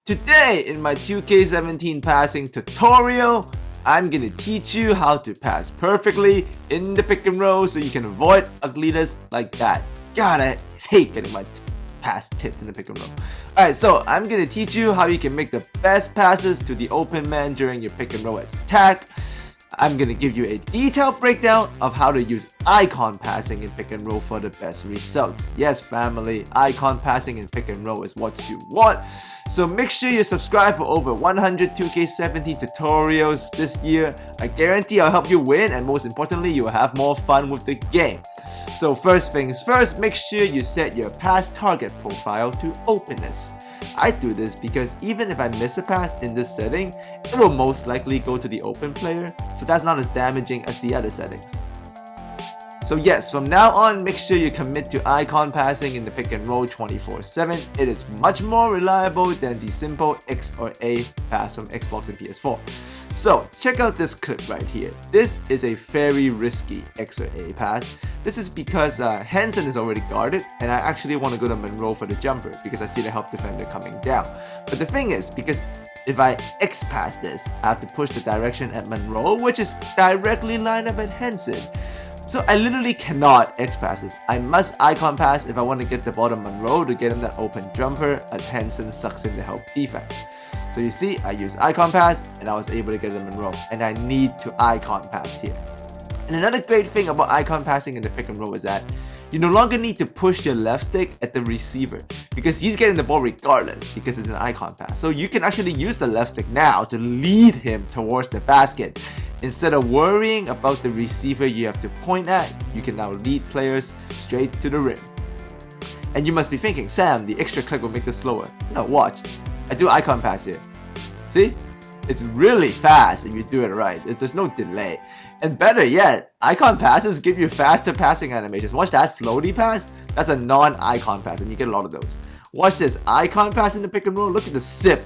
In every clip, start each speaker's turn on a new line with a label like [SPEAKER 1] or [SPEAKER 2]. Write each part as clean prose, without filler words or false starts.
[SPEAKER 1] Today in my 2K17 passing tutorial, I'm gonna teach you how to pass perfectly in the pick and roll so you can avoid ugliness like that. God, I hate getting my pass tipped in the pick and roll. Alright, so I'm gonna teach you how you can make the best passes to the open man during your pick and roll attack. I'm gonna give you a detailed breakdown of how to use icon passing in pick and roll for the best results. Yes, family, icon passing in pick and roll is what you want. So make sure you subscribe for over 100 2K17 tutorials this year. I guarantee I'll help you win, and most importantly, you'll have more fun with the game. So first things first, make sure you set your pass target profile to openness. I do this because even if I miss a pass in this setting, it will most likely go to the open player, so that's not as damaging as the other settings. So yes, from now on, make sure you commit to icon passing in the pick and roll 24/7. It is much more reliable than the simple X or A pass from Xbox and PS4. So check out this clip right here. This is a very risky X or A pass. This is because Hansen is already guarded, and I actually want to go to Monroe for the jumper because I see the help defender coming down. But the thing is, because if I X pass this, I have to push the direction at Monroe, which is directly lined up at Hansen. So I literally cannot X pass this. I must icon pass if I want to get the ball to Monroe to get him that open jumper as Hansen sucks in the help defense. So you see, I use icon pass and I was able to get the Monroe, and I need to icon pass here. And another great thing about icon passing in the pick and roll is that you no longer need to push your left stick at the receiver because he's getting the ball regardless because it's an icon pass. So you can actually use the left stick now to lead him towards the basket. Instead of worrying about the receiver you have to point at, you can now lead players straight to the rim. And you must be thinking, Sam, the extra click will make this slower. No, watch. I do icon pass here. See? It's really fast if you do it right. There's no delay. And better yet, icon passes give you faster passing animations. Watch that floaty pass. That's a non-icon pass, and you get a lot of those. Watch this icon pass in the pick and roll. Look at the sip.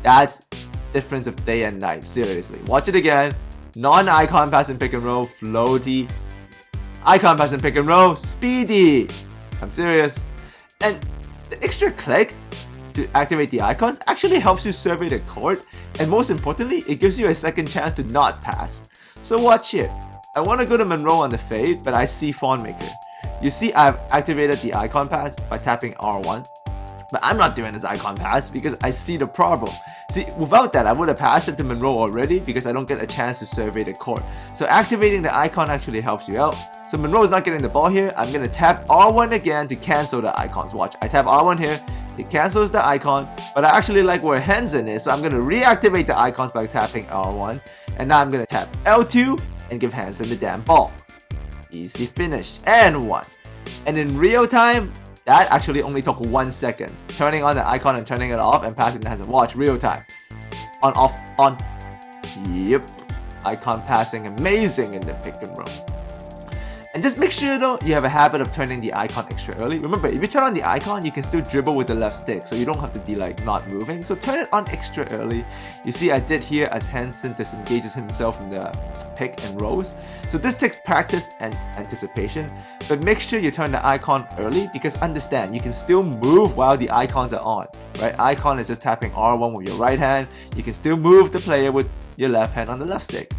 [SPEAKER 1] That's difference of day and night. Seriously. Watch it again. Non-icon pass in pick and roll, floaty. Icon pass in pick and roll, speedy. I'm serious. And the extra click to activate the icons actually helps you survey the court, and most importantly, it gives you a second chance to not pass. So watch here. I want to go to Monroe on the fade, but I see Fawnmaker. You see I've activated the icon pass by tapping R1, but I'm not doing this icon pass because I see the problem. See, without that, I would have passed it to Monroe already because I don't get a chance to survey the court. So activating the icon actually helps you out. So Monroe is not getting the ball here. I'm going to tap R1 again to cancel the icons. Watch, I tap R1 here. It cancels the icon, but I actually like where Hansen is, so I'm going to reactivate the icons by tapping R1. And now I'm going to tap L2 and give Hansen the damn ball. Easy finish. And one. And in real time, that actually only took 1 second. Turning on the icon and turning it off and passing the Hansen. Watch, real time. On, off, on. Yep. Icon passing amazing in the pick and roll. And just make sure though, you have a habit of turning the icon extra early. Remember, if you turn on the icon, you can still dribble with the left stick, so you don't have to be like not moving. So turn it on extra early. You see I did here as Hansen disengages himself from the pick and rolls. So this takes practice and anticipation, but make sure you turn the icon early because understand, you can still move while the icons are on, right? Icon is just tapping R1 with your right hand. You can still move the player with your left hand on the left stick.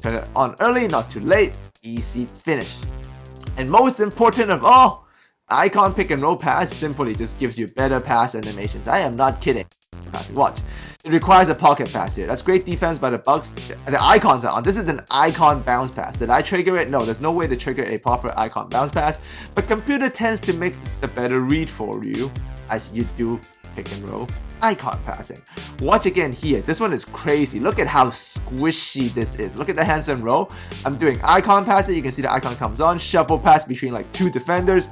[SPEAKER 1] Turn it on early, not too late. Easy finish. And most important of all, icon pick and roll pass simply just gives you better pass animations. I am not kidding. Watch. It requires a pocket pass here. That's great defense by the Bucks. The icons are on. This is an icon bounce pass. Did I trigger it? No, there's no way to trigger a proper icon bounce pass. But computer tends to make the better read for you as you do pick and roll icon passing. Watch again here. This one is crazy. Look at how squishy this is. Look at the Hansen roll. I'm doing icon passing. You can see the icon comes on. Shuffle pass between like 2 defenders.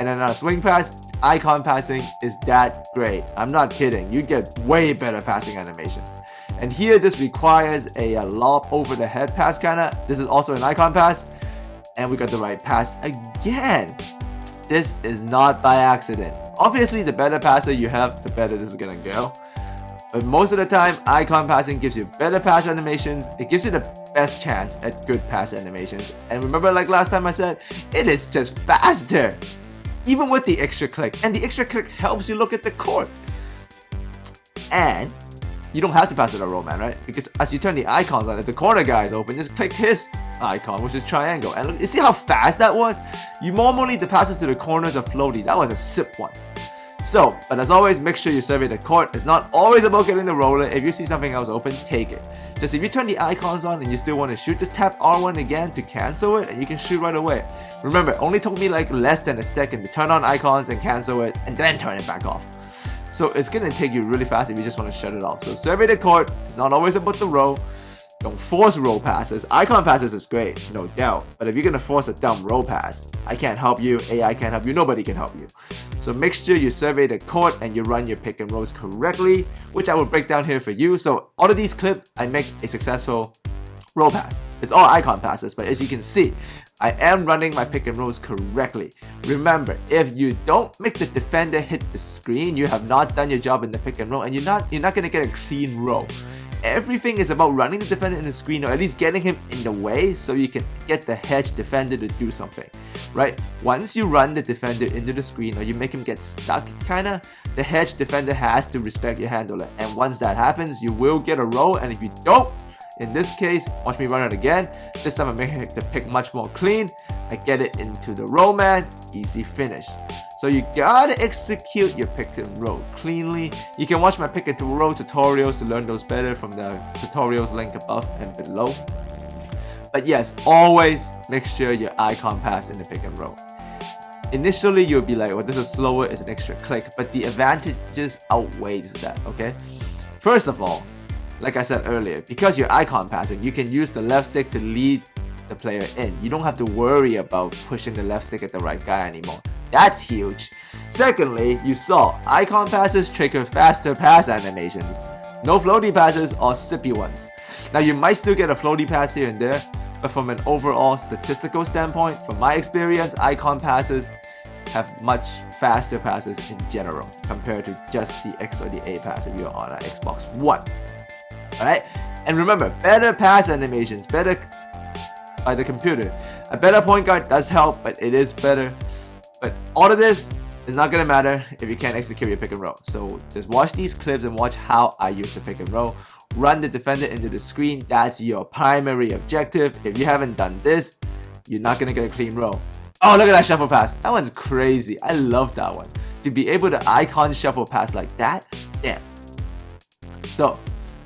[SPEAKER 1] And then another swing pass. Icon passing is that great. I'm not kidding. You get way better passing animations. And here this requires a lob over the head pass kinda. This is also an icon pass. And we got the right pass again. This is not by accident. Obviously, the better passer you have, the better this is gonna go. But most of the time, icon passing gives you better pass animations. It gives you the best chance at good pass animations. And remember, like last time I said, it is just faster. Even with the extra click. And the extra click helps you look at the court. And you don't have to pass it a roll man, right? Because as you turn the icons on, if the corner guy is open, just click his icon, which is triangle. And look, you see how fast that was? You normally the passes to the corners are floaty. That was a sip one. So, but as always, make sure you survey the court. It's not always about getting the roller. If you see something else open, take it. Just if you turn the icons on and you still want to shoot, just tap R1 again to cancel it and you can shoot right away. Remember, it only took me like less than a second to turn on icons and cancel it and then turn it back off. So it's gonna take you really fast if you just want to shut it off. So survey the court. It's not always about the row. Don't force roll passes. Icon passes is great, no doubt. But if you're gonna force a dumb roll pass, I can't help you, AI can't help you, nobody can help you. So make sure you survey the court and you run your pick and rolls correctly, which I will break down here for you. So out of these clips, I make a successful roll pass. It's all icon passes, but as you can see, I am running my pick and rolls correctly. Remember, if you don't make the defender hit the screen, you have not done your job in the pick and roll, and you're not gonna get a clean roll. Everything is about running the defender in the screen, or at least getting him in the way so you can get the hedge defender to do something, right? Once you run the defender into the screen or you make him get stuck kinda, the hedge defender has to respect your handler, and once that happens, you will get a roll. And if you don't, in this case, watch me run it again. This time I make the pick much more clean. I get it into the roll man, easy finish. So you gotta execute your pick and roll cleanly. You can watch my pick and roll tutorials to learn those better from the tutorials link above and below. But yes, always make sure your icon pass in the pick and roll. Initially, you'll be like, well, this is slower, it's an extra click, but the advantages outweighs that, okay? First of all, like I said earlier, because you're icon passing, you can use the left stick to lead the player in. You don't have to worry about pushing the left stick at the right guy anymore. That's huge. Secondly, you saw icon passes trigger faster pass animations. No floaty passes or sippy ones. Now you might still get a floaty pass here and there, but from an overall statistical standpoint, from my experience, icon passes have much faster passes in general compared to just the X or the A pass if you're on an Xbox One. Alright? And remember, better pass animations, better by the computer. A better point guard does help, but it is better. But all of this is not gonna matter if you can't execute your pick and roll. So just watch these clips and watch how I use the pick and roll. Run the defender into the screen. That's your primary objective. If you haven't done this, you're not gonna get a clean roll. Oh, look at that shuffle pass. That one's crazy. I love that one. To be able to icon shuffle pass like that, damn. So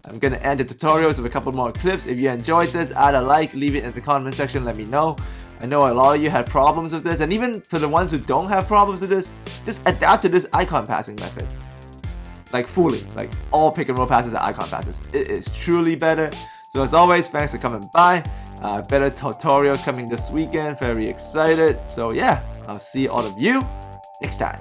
[SPEAKER 1] I'm gonna end the tutorials with a couple more clips. If you enjoyed this, add a like, leave it in the comment section, let me know. I know a lot of you had problems with this, and even to the ones who don't have problems with this, just adapt to this icon passing method. Like fully, like all pick and roll passes are icon passes. It is truly better. So as always, thanks for coming by. Better tutorials coming this weekend, very excited. So yeah, I'll see all of you next time.